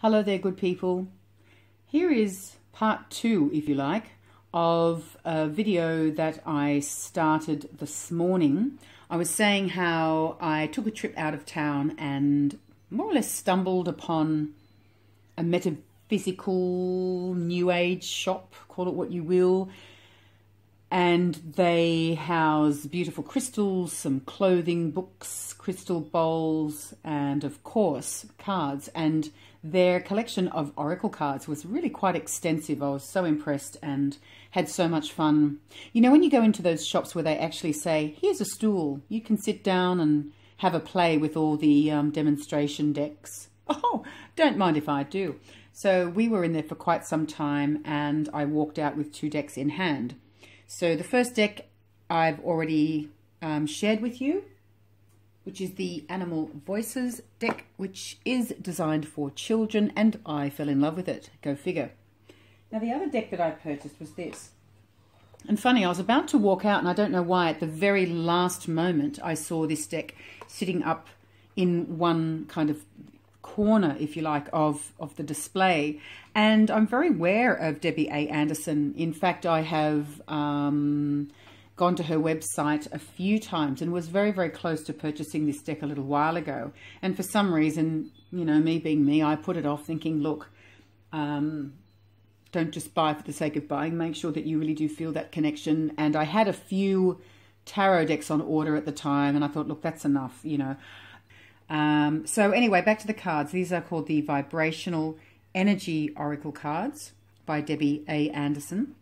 Hello there, good people. Here is part 2, if you like, of a video that I started this morning. I was saying how I took a trip out of town and more or less stumbled upon a metaphysical new age shop, call it what you will. And they house beautiful crystals, some clothing, books, crystal bowls, and of course, cards. And their collection of oracle cards was really quite extensive. I was so impressed and had so much fun. You know, when you go into those shops where they actually say, here's a stool, you can sit down and have a play with all the demonstration decks. Oh, don't mind if I do. So we were in there for quite some time and I walked out with 2 decks in hand. So the first deck I've already shared with you, which is the Animal Voices deck, which is designed for children, and I fell in love with it. Go figure. Now the other deck that I purchased was this. And funny, I was about to walk out, and I don't know why, at the very last moment, I saw this deck sitting up in one kind of corner, if you like, of the display. And I'm very aware of Debbie A. Anderson. In fact, I have gone to her website a few times and was very, very close to purchasing this deck a little while ago. And for some reason, you know, me being me, I put it off thinking, look, don't just buy for the sake of buying. Make sure that you really do feel that connection. And I had a few tarot decks on order at the time, and I thought, look, that's enough, you know. So anyway, back to the cards. These are called the Vibrational Energy Oracle cards by Debbie A. Anderson.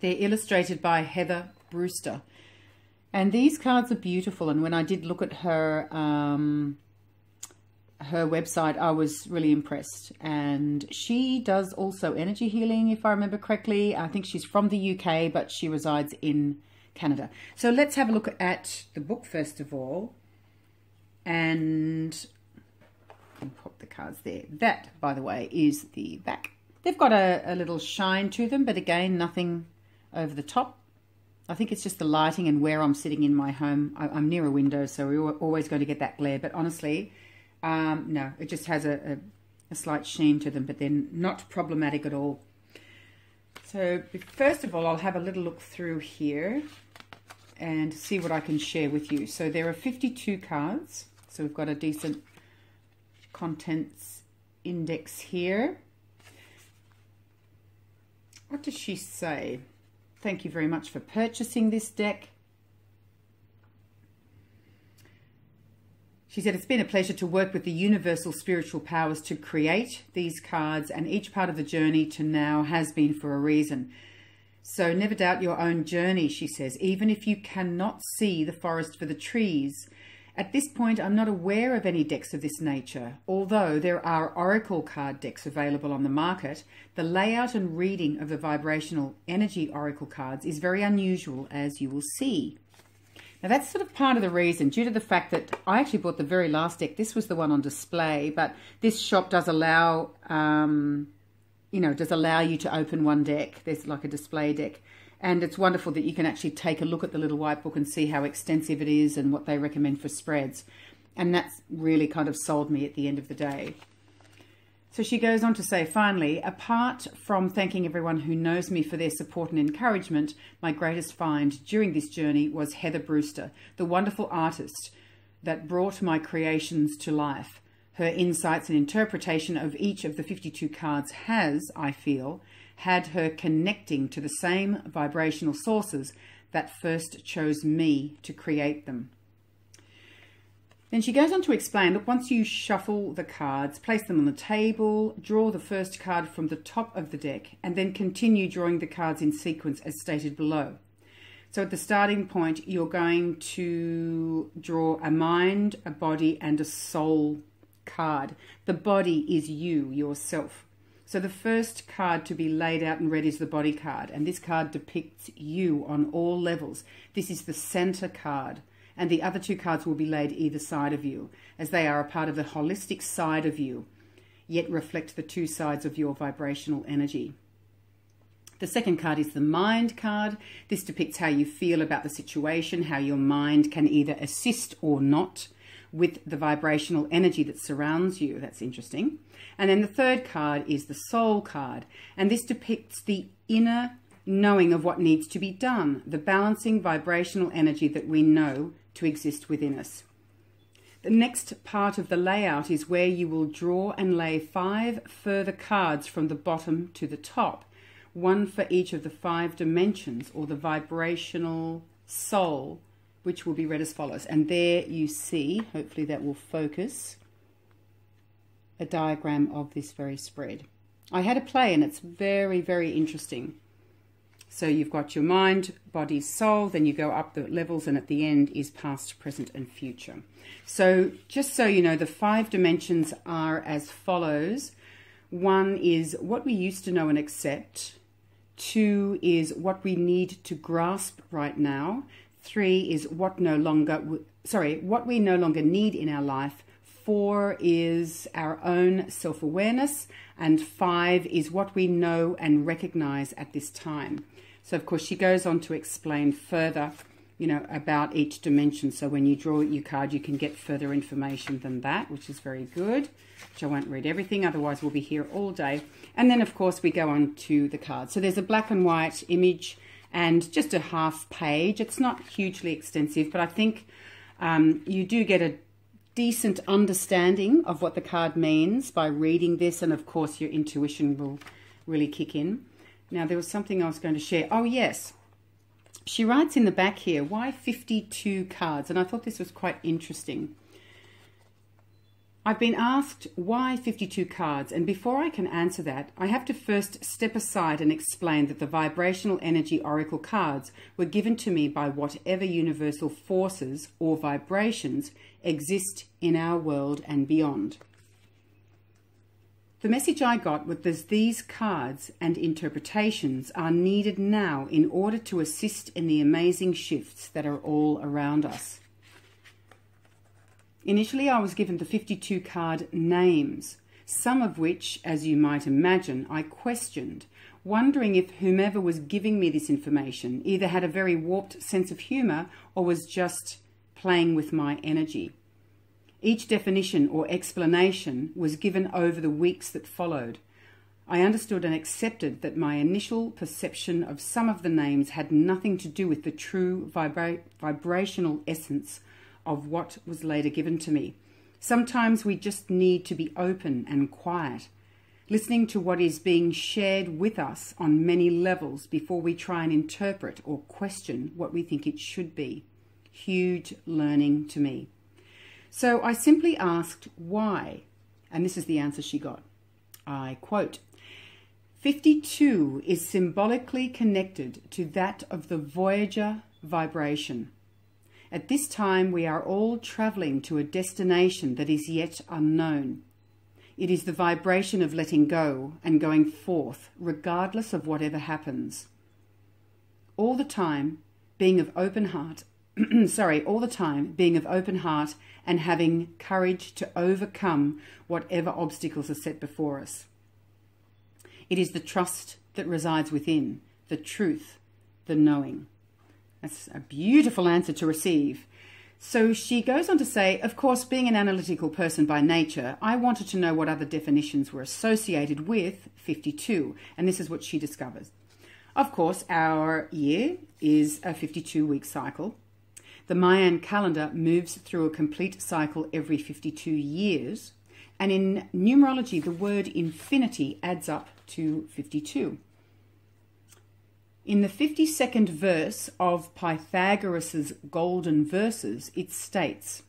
They're illustrated by Heather Brewster. And these cards are beautiful. And when I did look at her website, I was really impressed. And she does also energy healing, if I remember correctly. I think she's from the UK, but she resides in Canada. So let's have a look at the book first of all. And pop the cards there. That, by the way, is the back. They've got a little shine to them, but again, nothing over the top. I think it's just the lighting and where I'm sitting in my home. I'm near a window, so we're always going to get that glare. But honestly, no, it just has a slight sheen to them, but they're not problematic at all. So first of all, I'll have a little look through here and see what I can share with you. So there are 52 cards. So we've got a decent contents index here. What does she say? Thank you very much for purchasing this deck. She said, it's been a pleasure to work with the universal spiritual powers to create these cards, and each part of the journey to now has been for a reason. So never doubt your own journey, she says, even if you cannot see the forest for the trees. At this point, I'm not aware of any decks of this nature. Although there are oracle card decks available on the market, the layout and reading of the vibrational energy oracle cards is very unusual, as you will see. Now that's sort of part of the reason, due to the fact that I actually bought the very last deck. This was the one on display, but this shop does allow, you know, does allow you to open one deck. There's like a display deck. And it's wonderful that you can actually take a look at the little white book and see how extensive it is and what they recommend for spreads. And that's really kind of sold me at the end of the day. So she goes on to say, finally, apart from thanking everyone who knows me for their support and encouragement, my greatest find during this journey was Heather Brewster, the wonderful artist that brought my creations to life. Her insights and interpretation of each of the 52 cards has, I feel, had her connecting to the same vibrational sources that first chose me to create them. Then she goes on to explain, look, once you shuffle the cards, place them on the table, draw the first card from the top of the deck, and then continue drawing the cards in sequence as stated below. So at the starting point, you're going to draw a mind, a body, and a soul card. The body is you, yourself. So the first card to be laid out and read is the body card. And this card depicts you on all levels. This is the center card. And the other 2 cards will be laid either side of you, as they are a part of the holistic side of you, yet reflect the 2 sides of your vibrational energy. The second card is the mind card. This depicts how you feel about the situation, how your mind can either assist or not, with the vibrational energy that surrounds you. That's interesting. And then the third card is the Soul card. And this depicts the inner knowing of what needs to be done, the balancing vibrational energy that we know to exist within us. The next part of the layout is where you will draw and lay 5 further cards from the bottom to the top, one for each of the 5 dimensions or the vibrational soul, which will be read as follows. And there you see, hopefully that will focus, a diagram of this very spread. I had a play and it's very, very interesting. So you've got your mind, body, soul, then you go up the levels, and at the end is past, present, and future. So just so you know, the 5 dimensions are as follows. 1 is what we used to know and accept. 2 is what we need to grasp right now. 3 is what we no longer need in our life. 4 is our own self-awareness. And 5 is what we know and recognize at this time. So, of course, she goes on to explain further, you know, about each dimension. So when you draw your card, you can get further information than that, which is very good, which I won't read everything. Otherwise, we'll be here all day. And then, of course, we go on to the cards. So there's a black and white image and just a half page. It's not hugely extensive, but I think you do get a decent understanding of what the card means by reading this. And, of course, your intuition will really kick in. Now, there was something I was going to share. Oh, yes. She writes in the back here, why 52 cards? And I thought this was quite interesting. I've been asked why 52 cards, and before I can answer that, I have to first step aside and explain that the vibrational energy oracle cards were given to me by whatever universal forces or vibrations exist in our world and beyond. The message I got was that these cards and interpretations are needed now in order to assist in the amazing shifts that are all around us. Initially, I was given the 52 card names, some of which, as you might imagine, I questioned, wondering if whomever was giving me this information either had a very warped sense of humour or was just playing with my energy. Each definition or explanation was given over the weeks that followed. I understood and accepted that my initial perception of some of the names had nothing to do with the true vibrational essence of what was later given to me. Sometimes we just need to be open and quiet, listening to what is being shared with us on many levels before we try and interpret or question what we think it should be. Huge learning to me. So I simply asked why, and this is the answer she got. I quote, 52 is symbolically connected to that of the Voyager vibration. At this time, we are all traveling to a destination that is yet unknown. It is the vibration of letting go and going forth, regardless of whatever happens. All the time, being of open heart, and having courage to overcome whatever obstacles are set before us. It is the trust that resides within, the truth, the knowing. That's a beautiful answer to receive. So she goes on to say, of course, being an analytical person by nature, I wanted to know what other definitions were associated with 52, and this is what she discovers. Of course, our year is a 52-week cycle. The Mayan calendar moves through a complete cycle every 52 years. And in numerology, the word infinity adds up to 52. In the 52nd verse of Pythagoras' Golden Verses, it states,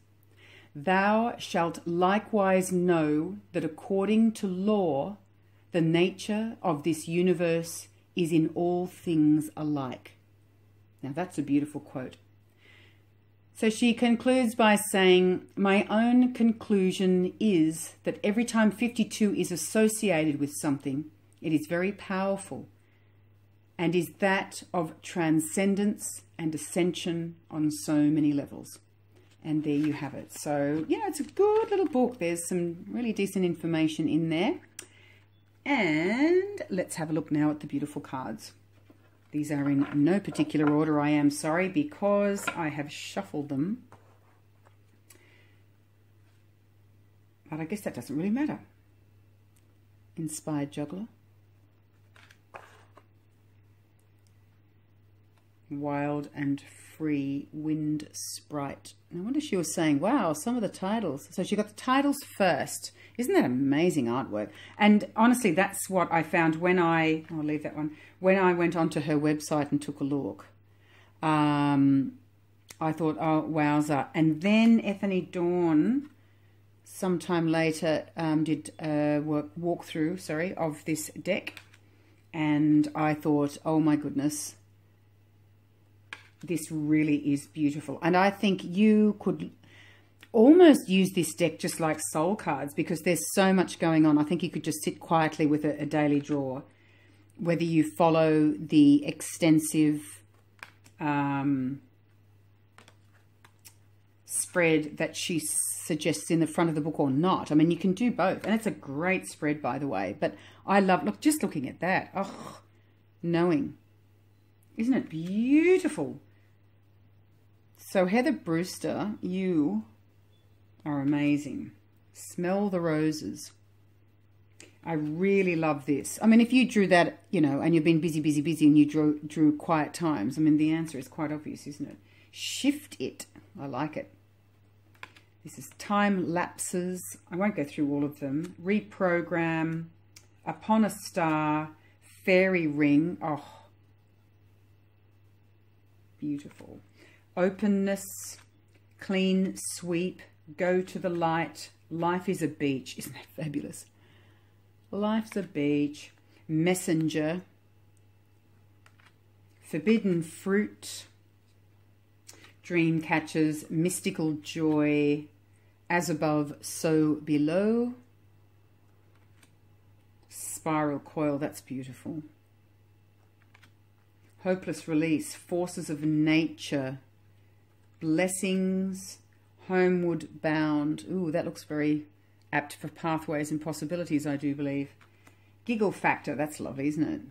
"Thou shalt likewise know that according to law, the nature of this universe is in all things alike." Now that's a beautiful quote. So she concludes by saying, my own conclusion is that every time 52 is associated with something, it is very powerful and is that of transcendence and ascension on so many levels. And there you have it. So, yeah, it's a good little book. There's some really decent information in there. And let's have a look now at the beautiful cards. These are in no particular order, I am sorry, because I have shuffled them But I guess that doesn't really matter. Inspired Juggler. Wild and Free Wind Sprite. I wonder if she was saying, wow, some of the titles. So she got the titles first. Isn't that amazing artwork? And honestly, that's what I found when I'll leave that one. When I went onto her website and took a look, I thought, oh, wowza. And then Ethany Dawn, sometime later, did a walkthrough, of this deck. And I thought, oh my goodness, this really is beautiful. And I think you could almost use this deck just like soul cards because there's so much going on. I think you could just sit quietly with a daily draw, whether you follow the extensive spread that she suggests in the front of the book or not. I mean, you can do both. And it's a great spread, by the way. But I love, just looking at that. Oh, knowing. Isn't it beautiful? So Heather Brewster, you are amazing. Smell the Roses. I really love this. I mean, if you drew that, and you've been busy, and you drew Quiet Times, I mean, the answer is quite obvious, isn't it? Shift It. I like it. This is Time Lapses. I won't go through all of them. Reprogram. Upon a Star. Fairy Ring. Oh, beautiful. Openness. Clean Sweep. Go to the Light. Life is a Beach. Isn't that fabulous? Life's a Beach. Messenger. Forbidden Fruit. Dream Catchers. Mystical Joy. As Above, So Below. Spiral Coil. That's beautiful. Hopeless Release. Forces of Nature. Blessings. Homeward Bound. Ooh, that looks very apt for Pathways and Possibilities, I do believe. Giggle Factor. That's lovely, isn't it?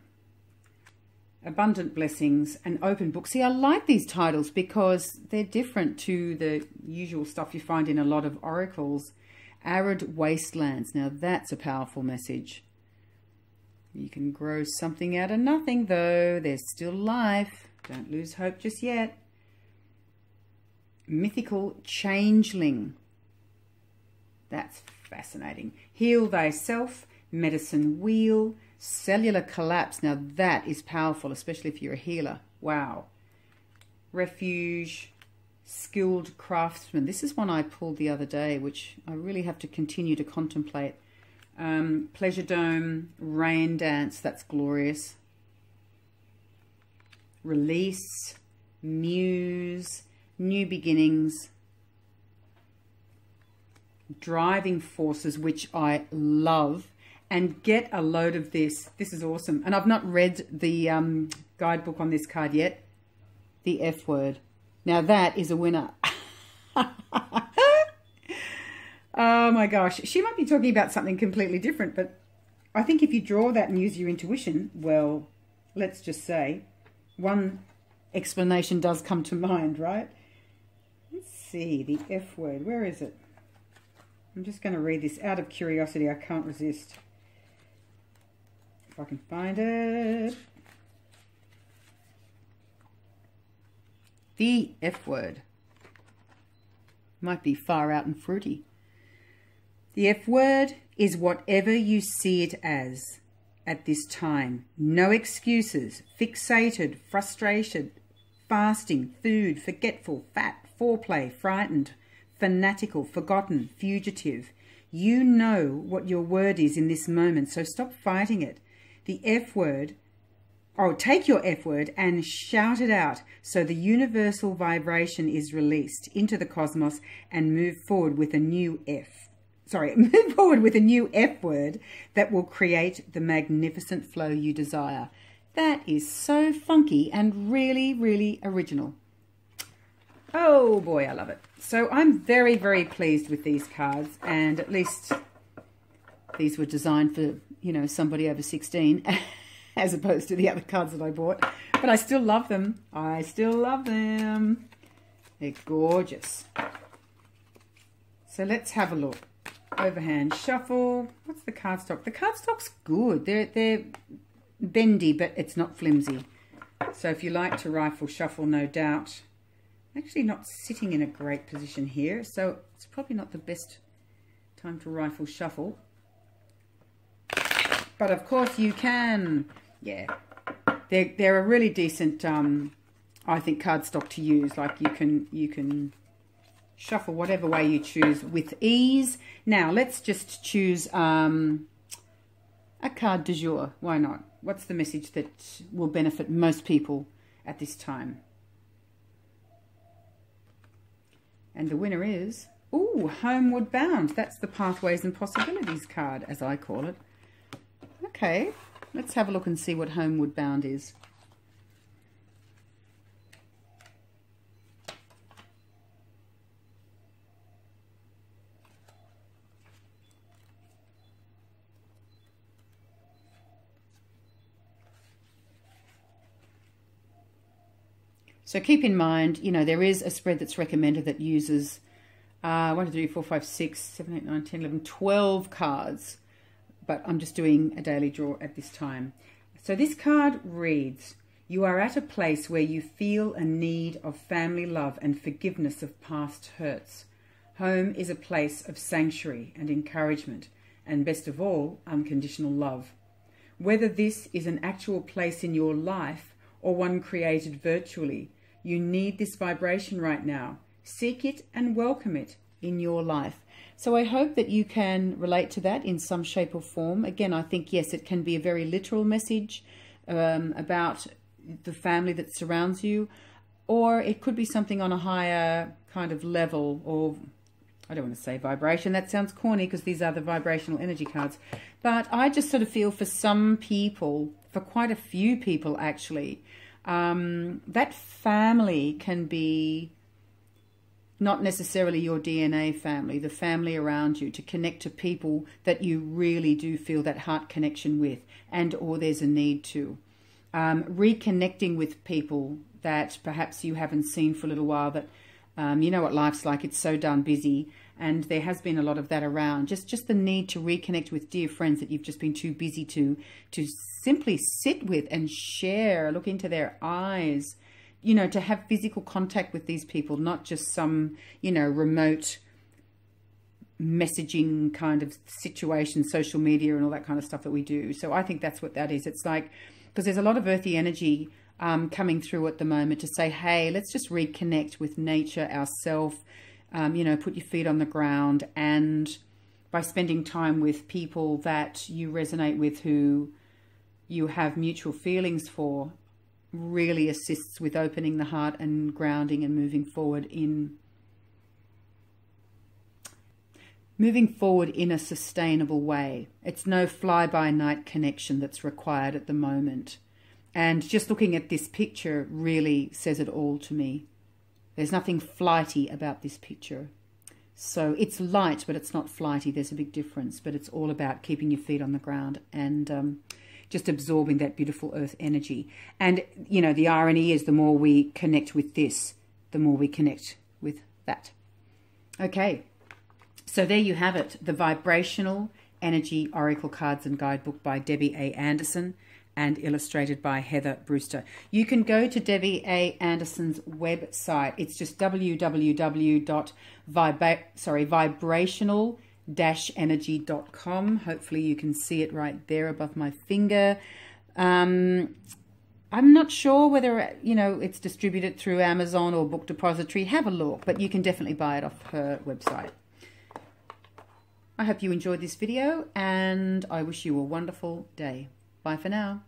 Abundant Blessings. An Open Book. See, I like these titles because they're different to the usual stuff you find in a lot of oracles. Arid Wastelands. Now, that's a powerful message. You can grow something out of nothing, though. There's still life. Don't lose hope just yet. Mythical Changeling. That's fascinating. Heal Thyself. Medicine Wheel. Cellular Collapse. Now that is powerful, especially if you're a healer. Wow. Refuge. Skilled Craftsman. This is one I pulled the other day, which I really have to continue to contemplate. Pleasure Dome. Rain Dance. That's glorious. Release. Muse. New Beginnings. Driving Forces, which I love. And get a load of this. This is awesome. And I've not read the guidebook on this card yet. The F Word. Now that is a winner. Oh my gosh. She might be talking about something completely different. But I think if you draw that and use your intuition, well, let's just say one explanation does come to mind, right? Let's see. The F Word. Where is it? I'm just going to read this out of curiosity. I can't resist. If I can find it. The F Word. Might be far out and fruity. The F Word is whatever you see it as at this time. No excuses. Fixated, frustrated, fasting, food, forgetful, fat, foreplay, frightened, fanatical, forgotten, fugitive. You know what your word is in this moment, so stop fighting it. The F Word, take your F Word and shout it out so the universal vibration is released into the cosmos and move forward with a new move forward with a new F Word that will create the magnificent flow you desire. That is so funky and really, really original. Oh boy, I love it. So I'm very, very pleased with these cards, and at least these were designed for, somebody over 16 as opposed to the other cards that I bought. But I still love them. I still love them. They're gorgeous. So let's have a look. Overhand Shuffle. What's the cardstock? The cardstock's good. They're bendy, but it's not flimsy. So if you like to rifle shuffle, no doubt. I'm actually not sitting in a great position here, so it's probably not the best time to rifle shuffle. But of course you can. Yeah, they're a really decent, I think, cardstock to use. Like you can shuffle whatever way you choose with ease. Now let's just choose a card du jour. Why not? What's the message that will benefit most people at this time? And the winner is, ooh, Homeward Bound. That's the Pathways and Possibilities card, as I call it. Okay, let's have a look and see what Homeward Bound is. So keep in mind, you know, there is a spread that's recommended that uses 1, 2, 3, 4, 5, 6, 7, 8, 9, 10, 11, 12 cards. But I'm just doing a daily draw at this time. So this card reads, you are at a place where you feel a need of family love and forgiveness of past hurts. Home is a place of sanctuary and encouragement, and best of all, unconditional love. Whether this is an actual place in your life or one created virtually, you need this vibration right now. Seek it and welcome it in your life. So I hope that you can relate to that in some shape or form. Again, I think, yes, it can be a very literal message about the family that surrounds you, or it could be something on a higher kind of level, or I don't want to say vibration. That sounds corny because these are the vibrational energy cards. But I just sort of feel for some people, for quite a few people actually, that family can be not necessarily your DNA family, the family around you, to connect to people that you really do feel that heart connection with, and or there's a need to. Reconnecting with people that perhaps you haven't seen for a little while, that you know what life's like, it's so darn busy, and there has been a lot of that around. Just the need to reconnect with dear friends that you've just been too busy to simply sit with and share, look into their eyes, you know, to have physical contact with these people, not just some, you know, remote messaging kind of situation, social media and all that kind of stuff that we do. So I think that's what that is. It's like, because there's a lot of earthy energy coming through at the moment to say, hey, let's just reconnect with nature, ourselves, you know, put your feet on the ground, and by spending time with people that you resonate with, who you have mutual feelings for, really assists with opening the heart and grounding and moving forward in a sustainable way. It's no fly-by-night connection that's required at the moment. And just looking at this picture really says it all to me. There's nothing flighty about this picture. So it's light, but it's not flighty. There's a big difference, but it's all about keeping your feet on the ground and just absorbing that beautiful earth energy. And, you know, the irony is the more we connect with this, the more we connect with that. Okay, so there you have it. The Vibrational Energy Oracle Cards and Guidebook by Debbie A. Anderson and illustrated by Heather Brewster. You can go to Debbie A. Anderson's website. It's just vibrational-energy.com. Hopefully you can see it right there above my finger. I'm not sure whether, you know, it's distributed through Amazon or Book Depository. Have a look, but you can definitely buy it off her website. I hope you enjoyed this video, and I wish you a wonderful day. Bye for now.